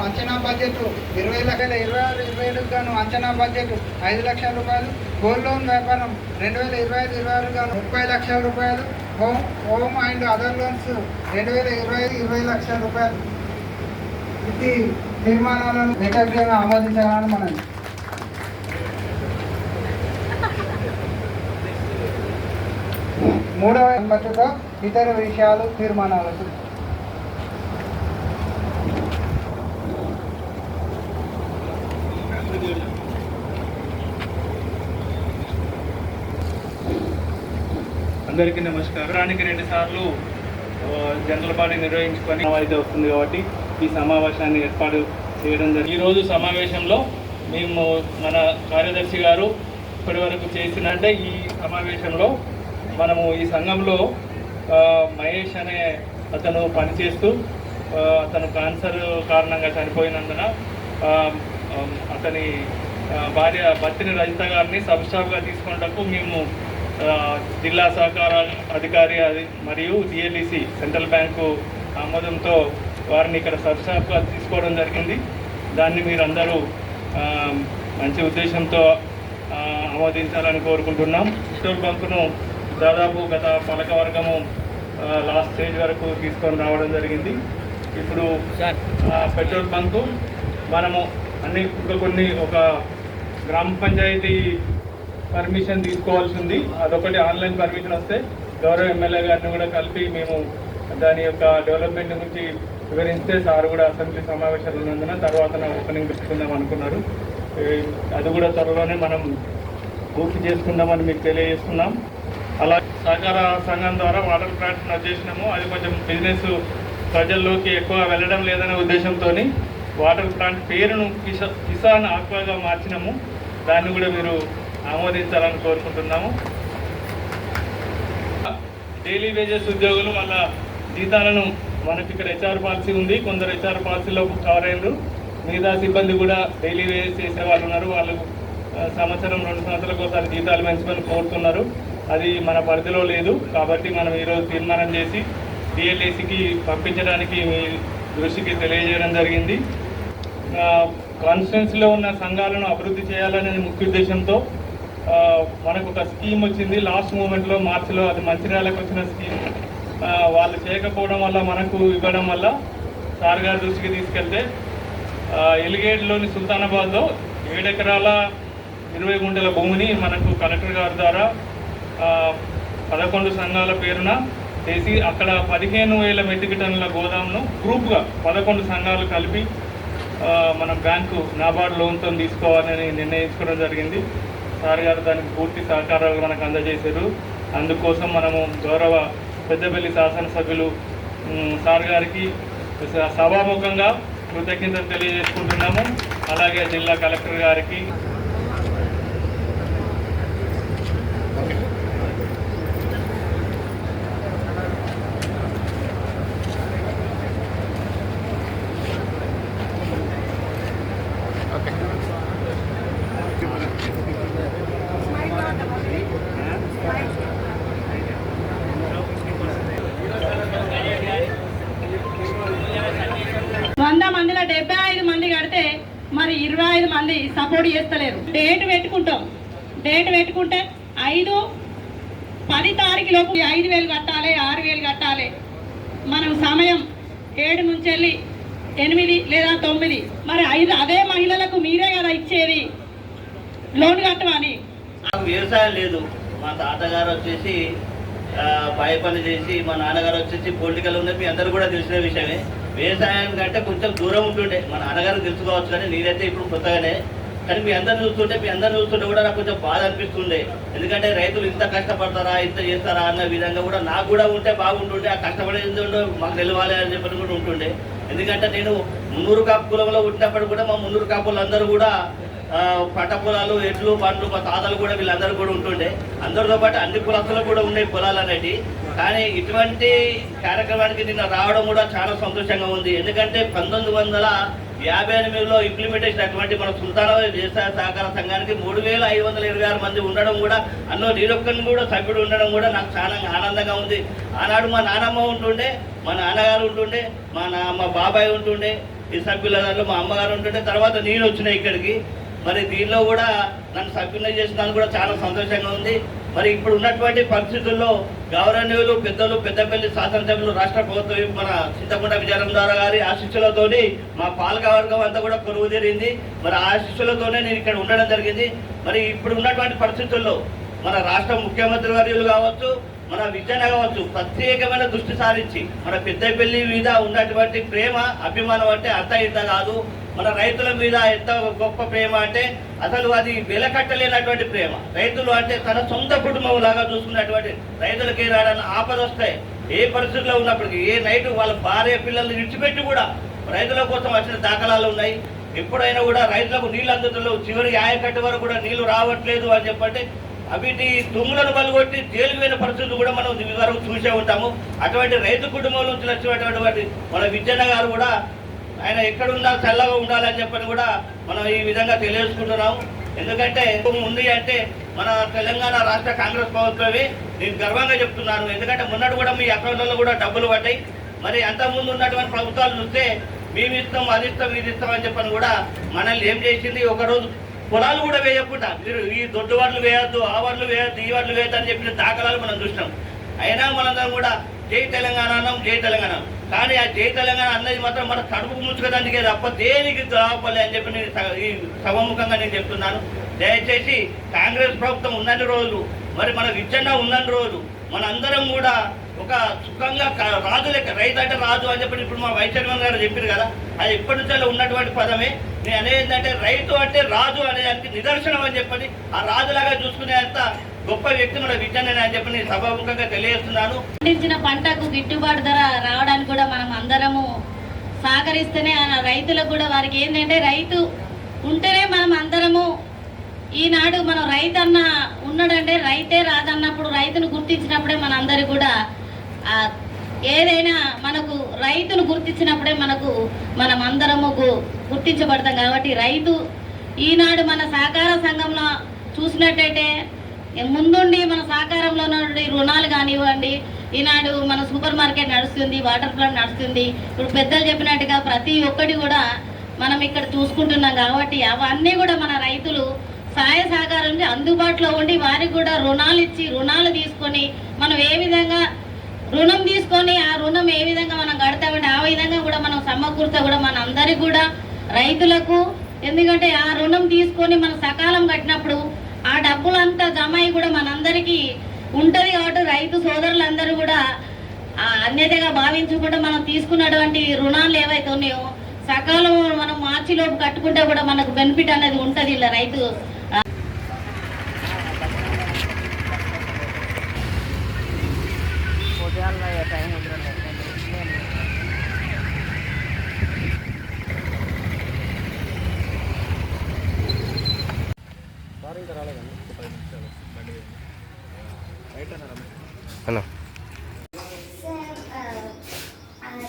అంచనా బడ్జెట్ 20,2026 గాను అంచనా బడ్జెట్ 5 లక్షల రూపాయలు. గోల్డ్ లోన్ వ్యాపారం 2025-26 గాను 30 లక్షల రూపాయలు. హోమ్ అండ్ అదర్ లోన్స్ 2025 20 లక్షల రూపాయలు. ఇది తీర్మానాలను ఏకగ్రీవంగా ఆమోదించాలని మనం మూడవ అనుమతితో ఇతర విషయాలు తీర్మానాలకు అందరికీ నమస్కారం. రానికి 2 సార్లు జనరల్ బాడీ నిర్వహించుకొని అయితే వస్తుంది కాబట్టి ఈ సమావేశాన్ని ఏర్పాటు చేయడం జరిగింది. ఈరోజు సమావేశంలో మేము మన కార్యదర్శి గారు ఇప్పటి వరకు చేసినంటే ఈ సమావేశంలో మనము ఈ సంఘంలో మహేష్ అనే అతను పనిచేస్తూ అతను క్యాన్సర్ కారణంగా చనిపోయినందున అతని భార్య బత్తిని రజిత గారిని సబ్ స్టాఫ్గా తీసుకున్నటకు మేము జిల్లా సహకార అధికారి మరియు డిఎల్ఈసి సెంట్రల్ బ్యాంకు ఆమోదంతో వారిని ఇక్కడ సబ్ స్టాఫ్గా తీసుకోవడం జరిగింది. దాన్ని మీరందరూ మంచి ఉద్దేశంతో ఆమోదించాలని కోరుకుంటున్నాం. పెట్రోల్ బంకును దాదాపు గత పాలకవర్గము లాస్ట్ స్టేజ్ వరకు తీసుకొని రావడం జరిగింది. ఇప్పుడు పెట్రోల్ బంకు మనము కొన్ని ఒక గ్రామ పంచాయతీ పర్మిషన్ తీసుకోవాల్సి ఉంది. అదొకటి ఆన్లైన్ పర్మిషన్ వస్తే గౌరవ ఎమ్మెల్యే గారిని కూడా కలిపి మేము దాని యొక్క డెవలప్మెంట్ గురించి వివరిస్తే సార్ కూడా అసెంబ్లీ సమావేశాలు ఉన్నందున తర్వాత ఓపెనింగ్ పెట్టుకుందాం అనుకున్నారు. అది కూడా త్వరలోనే మనం పూర్తి చేసుకుందామని మీకు తెలియజేస్తున్నాం. అలా సహకార సంఘం ద్వారా వాటర్ ప్లాంట్ చేసినాము. అది కొంచెం బిజినెస్ ప్రజల్లోకి ఎక్కువ వెళ్ళడం లేదనే ఉద్దేశంతో వాటర్ ప్లాంట్ పేరును కిసాన్ ఆక్వాగా మార్చినాము. దాన్ని కూడా మీరు ఆమోదించాలని కోరుకుంటున్నాము. డైలీ వేజెస్ ఉద్యోగులు మళ్ళా జీతాలను మనకి ఇక్కడ హెచ్ఆర్ పాలసీ ఉంది. కొందరు హెచ్ఆర్ పాలసీలో కవర్ అయ్యారు. మిగతా సిబ్బంది కూడా డైలీ వేజెస్ చేసే వాళ్ళు ఉన్నారు. వాళ్ళు సంవత్సరం 2 సంవత్సరాలకు ఒకసారి జీతాలు పెంచుకొని కోరుతున్నారు. అది మన పరిధిలో లేదు కాబట్టి మనం ఈరోజు తీర్మానం చేసి డిఎల్ఏసికి పంపించడానికి మీ దృష్టికి తెలియజేయడం జరిగింది. కాన్స్టిట్యున్సీలో ఉన్న సంఘాలను అభివృద్ధి చేయాలనే ముఖ్య ఉద్దేశంతో మనకు ఒక స్కీమ్ వచ్చింది. లాస్ట్ మూమెంట్లో మార్చిలో అది మంచిర్యాలకు వచ్చిన స్కీమ్ వాళ్ళు చేయకపోవడం వల్ల మనకు ఇవ్వడం వల్ల సార్ గారి దృష్టికి తీసుకెళ్తే ఎలిగేడ్లోని సుల్తానాబాద్లో 7 ఎకరాల 20 గుంటల భూమిని మనకు కలెక్టర్ గారి ద్వారా 11 సంఘాల పేరున చేసి అక్కడ 15,000 మెట్రిక్ టన్నుల గోదాంను గ్రూప్గా 11 సంఘాలు కలిపి మనం బ్యాంకు నాబార్డు లోన్తో తీసుకోవాలని నిర్ణయించుకోవడం జరిగింది. సార్ గారు దానికి పూర్తి సహకారాలు మనకు అందజేశారు. అందుకోసం మనము గౌరవ పెద్దపల్లి శాసనసభ్యులు సార్ గారికి సభాముఖంగా కృతజ్ఞతలు తెలియజేసుకుంటున్నాము. అలాగే జిల్లా కలెక్టర్ గారికి మందిలో 75 మంది కడితే మరి 25 మంది సపోర్ట్ చేస్తలేరు. డేట్ పెట్టుకుంటే 5-10 తారీఖులోపు 5,000 కట్టాలి, 6,000 కట్టాలి. మనం సమయం 7 నుంచి వెళ్ళి 8 లేదా 9. మరి 5 అదే మహిళలకు మీరే కదా ఇచ్చేది లోన్ కట్టమని. వ్యవసాయం లేదు. మా తాతగారు వచ్చేసి పై పని చేసి, మా నాన్నగారు వచ్చేసి పొలిటికల్ ఉన్నది. మీ అందరూ కూడా తెలిసిన విషయమే. వ్యవసాయం కంటే కొంచెం దూరం ఉంటుండే. మా నాన్నగారు తెలుసుకోవచ్చు కానీ నేనైతే ఇప్పుడు కొత్తగానే. కానీ మీ అందరిని చూస్తుంటే కూడా నాకు కొంచెం బాధ అనిపిస్తుండే. ఎందుకంటే రైతులు ఇంత కష్టపడతారా, ఇంత చేస్తారా అన్న విధంగా కూడా నాకు కూడా ఉంటే బాగుంటుండే. ఆ కష్టపడేది మాకు నిలవాలి అని చెప్పని కూడా ఉంటుండే. ఎందుకంటే నేను మున్నూరు కాపు కులంలో ఉన్నప్పుడు కూడా మా మున్నూరు కాపులు అందరూ కూడా పంట పొలాలు, ఎడ్లు, పండ్లు, మా తాతలు కూడా వీళ్ళందరూ కూడా ఉంటుండే. అందరితో పాటు అన్ని కులస్తులకు కూడా ఉన్నాయి పొలాలు అనేవి. కానీ ఇటువంటి కార్యక్రమానికి నిన్న రావడం కూడా చాలా సంతోషంగా ఉంది. ఎందుకంటే 1958లో ఇంప్లిమెంటేషన్ అటువంటి మన సుల్తానాబాద్ వ్యవసాయ సహకార సంఘానికి 3,526 మంది ఉండడం కూడా, అందులో నీరొక్కని కూడా సభ్యుడు ఉండడం కూడా నాకు చాలా ఆనందంగా ఉంది. ఆనాడు మా నానమ్మ ఉంటుండే, మా నాన్నగారు ఉంటుండే, మా బాబాయ్ ఉంటుండే, ఈ సభ్యులలో మా అమ్మగారు ఉంటుంటే తర్వాత నేను వచ్చిన ఇక్కడికి. మరి దీనిలో కూడా నన్ను సభ్యులను చేసినందుకు కూడా చాలా సంతోషంగా ఉంది. మరి ఇప్పుడు ఉన్నటువంటి పరిస్థితుల్లో గౌరవనీయులు పెద్దలు పెద్దపల్లి శాసనసభ్యులు రాష్ట్ర ప్రభుత్వం మన చింతకుంట విజయనగర గారి ఆశీస్సులతోని మా పాలకవర్గం అంతా కూడా కొలువు తీరింది. మరి ఆ ఆశీస్సులతోనే నేను ఇక్కడ ఉండడం జరిగింది. మరి ఇప్పుడు ఉన్నటువంటి పరిస్థితుల్లో మన రాష్ట్ర ముఖ్యమంత్రి వర్యులు కావచ్చు, మన విజయన కావచ్చు, ప్రత్యేకమైన దృష్టి సారించి మన పెద్దపల్లి మీద ఉన్నటువంటి ప్రేమ అభిమానం అంటే అంత ఇంత కాదు. మన రైతుల మీద ఎంత గొప్ప ప్రేమ అంటే అసలు అది వెలకట్టలేనటువంటి ప్రేమ. రైతులు అంటే తన సొంత కుటుంబం లాగా చూసుకున్నటువంటి రైతులకి రావడానికి ఆపద వస్తాయి. ఏ పరిస్థితుల్లో ఉన్నప్పటికీ ఏ నైటు వాళ్ళ భార్య పిల్లల్ని విడిచిపెట్టి కూడా రైతుల కోసం వచ్చిన దాఖలాలు ఉన్నాయి. ఎప్పుడైనా కూడా రైతులకు నీళ్ళు అందుతుల్లో చివరి ఆయకట్టు వరకు కూడా నీళ్లు రావట్లేదు అని చెప్పంటే అవిటి తుమ్ములను పలుగొట్టి జైలుకు పోయిన పరిస్థితులు కూడా మనం వరకు చూసే ఉంటాము. అటువంటి రైతు కుటుంబం నుంచి వచ్చినటువంటి మన విజయన్న గారు కూడా ఆయన ఎక్కడున్నా చల్లగా ఉండాలని చెప్పని కూడా మనం ఈ విధంగా తెలియజేసుకుంటున్నాము. ఎందుకంటే ఉంది అంటే మన తెలంగాణ రాష్ట్ర కాంగ్రెస్ ప్రభుత్వమే నేను గర్వంగా చెప్తున్నాను. ఎందుకంటే మొన్నటి కూడా మీ అకౌంట్లలో కూడా డబ్బులు పడ్డాయి. మరి అంతకుముందు ఉన్నటువంటి ప్రభుత్వాలు చూస్తే మేము ఇస్తాం అది ఇస్తాం ఇది ఇస్తాం అని చెప్పని కూడా మనల్ని ఏం చేసింది, ఒకరోజు పొలాలు కూడా వేయకుండా మీరు ఈ దొడ్డు వార్లు వేయద్దు, ఆ వార్లు వేయద్దు, ఈ వార్లు వేయద్దు అని చెప్పిన దాఖలాలు మనం చూసినాం. అయినా మనందరం కూడా జై తెలంగాణ అన్నాం, జై తెలంగాణ. కానీ ఆ జై తెలంగాణ అన్నది మాత్రం మన కడుపుకు ముంచుకదందుకే తప్ప దేనికి రావాలి అని చెప్పి నేను ఈ సభముఖంగా నేను చెప్తున్నాను. దయచేసి కాంగ్రెస్ ప్రభుత్వం ఉన్నన్ని రోజులు, మరి మన విజయన్న ఉన్నన్ని రోజులు మనందరం కూడా ఒక సుఖంగా రాజు లెక్క, రైతు అంటే రాజు అని చెప్పి ఇప్పుడు మా వైస్ చైర్మన్ గారు చెప్పారు కదా, అది ఎప్పటి నుంచో ఉన్నటువంటి పదమే. నేను అనేది ఏంటంటే రైతు అంటే రాజు అనేదానికి నిదర్శనం అని చెప్పని ఆ రాజులాగా చూసుకునేంత గొప్ప వ్యక్తి మన విజయన్న అని చెప్పి సభాముఖంగా తెలియజేస్తున్నాను. పండించిన పంటకు గిట్టుబాటు ధర రావడానికి కూడా మనం అందరము సహకరిస్తేనే రైతులకు కూడా వారికి ఏంటంటే రైతు ఉంటేనే మనం అందరము ఈనాడు మనం రైతు అన్న ఉన్నాడంటే రైతే రాదన్నప్పుడు రైతును గుర్తించినప్పుడే మన అందరికి కూడా ఏదైనా మనకు రైతును గుర్తించినప్పుడే మనం అందరము గుర్తించబడతాం. కాబట్టి రైతు ఈనాడు మన సహకార సంఘంలో చూసినట్టయితే ముందుండి మన సహకారంలో రుణాలు కానివ్వండి, ఈనాడు మన సూపర్ మార్కెట్ నడుస్తుంది, వాటర్ ప్లాంట్ నడుస్తుంది. ఇప్పుడు పెద్దలు చెప్పినట్టుగా ప్రతి ఒక్కటి కూడా మనం ఇక్కడ చూసుకుంటున్నాం. కాబట్టి అవన్నీ కూడా మన రైతులు సహాయ సహకారం అందుబాటులో ఉండి వారికి కూడా రుణాలు ఇచ్చి రుణాలు తీసుకొని మనం ఏ విధంగా రుణం తీసుకొని ఆ రుణం ఏ విధంగా మనం కడతామంటే ఆ విధంగా కూడా మనం సమకూర్చా కూడా మన అందరికి కూడా రైతులకు, ఎందుకంటే ఆ రుణం తీసుకొని మనం సకాలం కట్టినప్పుడు ఆ డబ్బులంతా జమ అయ్యి కూడా మనందరికీ ఉంటుంది. కాబట్టి రైతు సోదరులందరూ కూడా అన్యతగా భావించకుండా మనం తీసుకున్నటువంటి రుణాలు ఏవైతే ఉన్నాయో సకాలం మనం మార్చిలోపు కట్టుకుంటే కూడా మనకు బెనిఫిట్ అనేది ఉంటుంది. ఇలా రైతు Hello. So,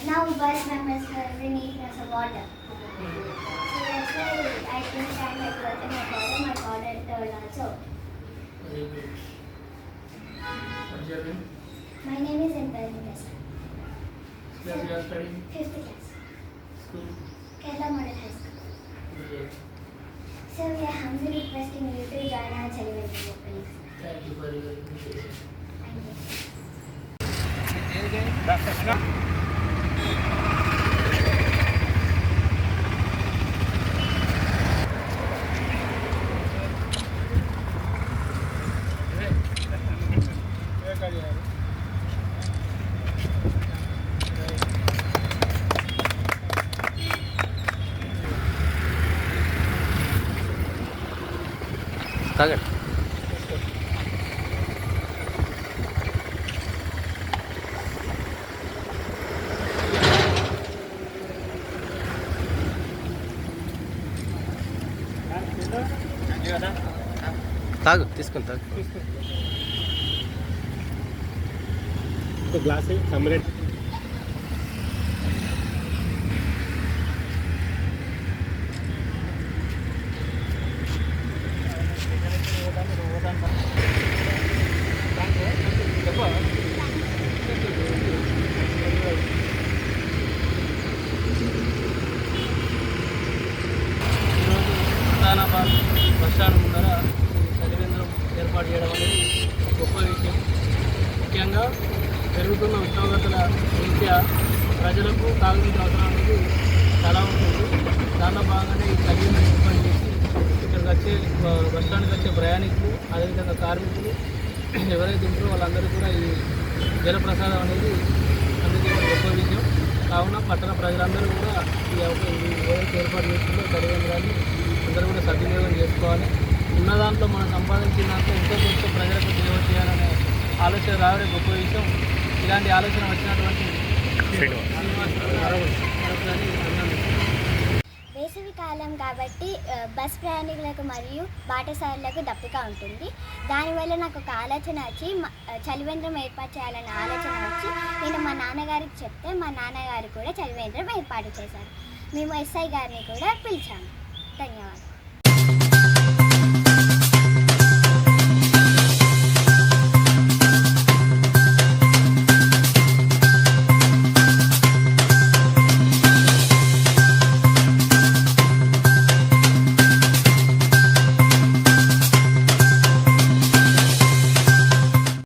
now bus members have the neatness of water. So that's why I think I'm like working my father third also. What's your name? My name is Antarika. Class you are studying? 5th class. School? Kerala Model High School. Okay. So we are humbly requesting you to join our celebration, please. Thank you for your invitation. Thank you. తాగండి. తాగు, తీసుకుని తాగు. Glass సమ్మరేట్ ప్రజలకు తాగునీటి అవసరం అనేది చాలా ఉంటుంది. దానిలో భాగంగానే ఈ చలిని ఏర్పాటు చేసి ఇక్కడికి వచ్చే బస్ స్టాండ్కి వచ్చే ప్రయాణికులు, అదేవిధంగా కార్మికులు ఎవరైతే ఉంటారో వాళ్ళందరూ కూడా ఈ జలప్రసాదం అనేది అందజేయడం గొప్ప విషయం. కావున పట్టణ ప్రజలందరూ కూడా ఏదైతే ఏర్పాటు చేస్తుందో చలివేంద్రాన్ని అందరూ కూడా సద్వినియోగం చేసుకోవాలి. ఉన్న దాంట్లో మనం సంపాదించిన దాంట్లో ఎంతో కొంత ప్రజలకు సేవ చేయాలనే ఆలోచన రావడం గొప్ప విషయం. ఇలాంటి ఆలోచన వచ్చినటువంటి వేసవి కాలం కాబట్టి బస్ ప్రయాణికులకు మరియు బాటసారులకు దప్పిక ఉంటుంది. దానివల్ల నాకు ఒక ఆలోచన వచ్చి చలివేంద్రం ఏర్పాటు చేయాలనే ఆలోచన వచ్చి నేను మా నాన్నగారికి చెప్తే మా నాన్నగారు కూడా చలివేంద్రం ఏర్పాటు చేశారు. మేము ఎస్ఐ గారిని కూడా పిలిచాము. ధన్యవాదాలు.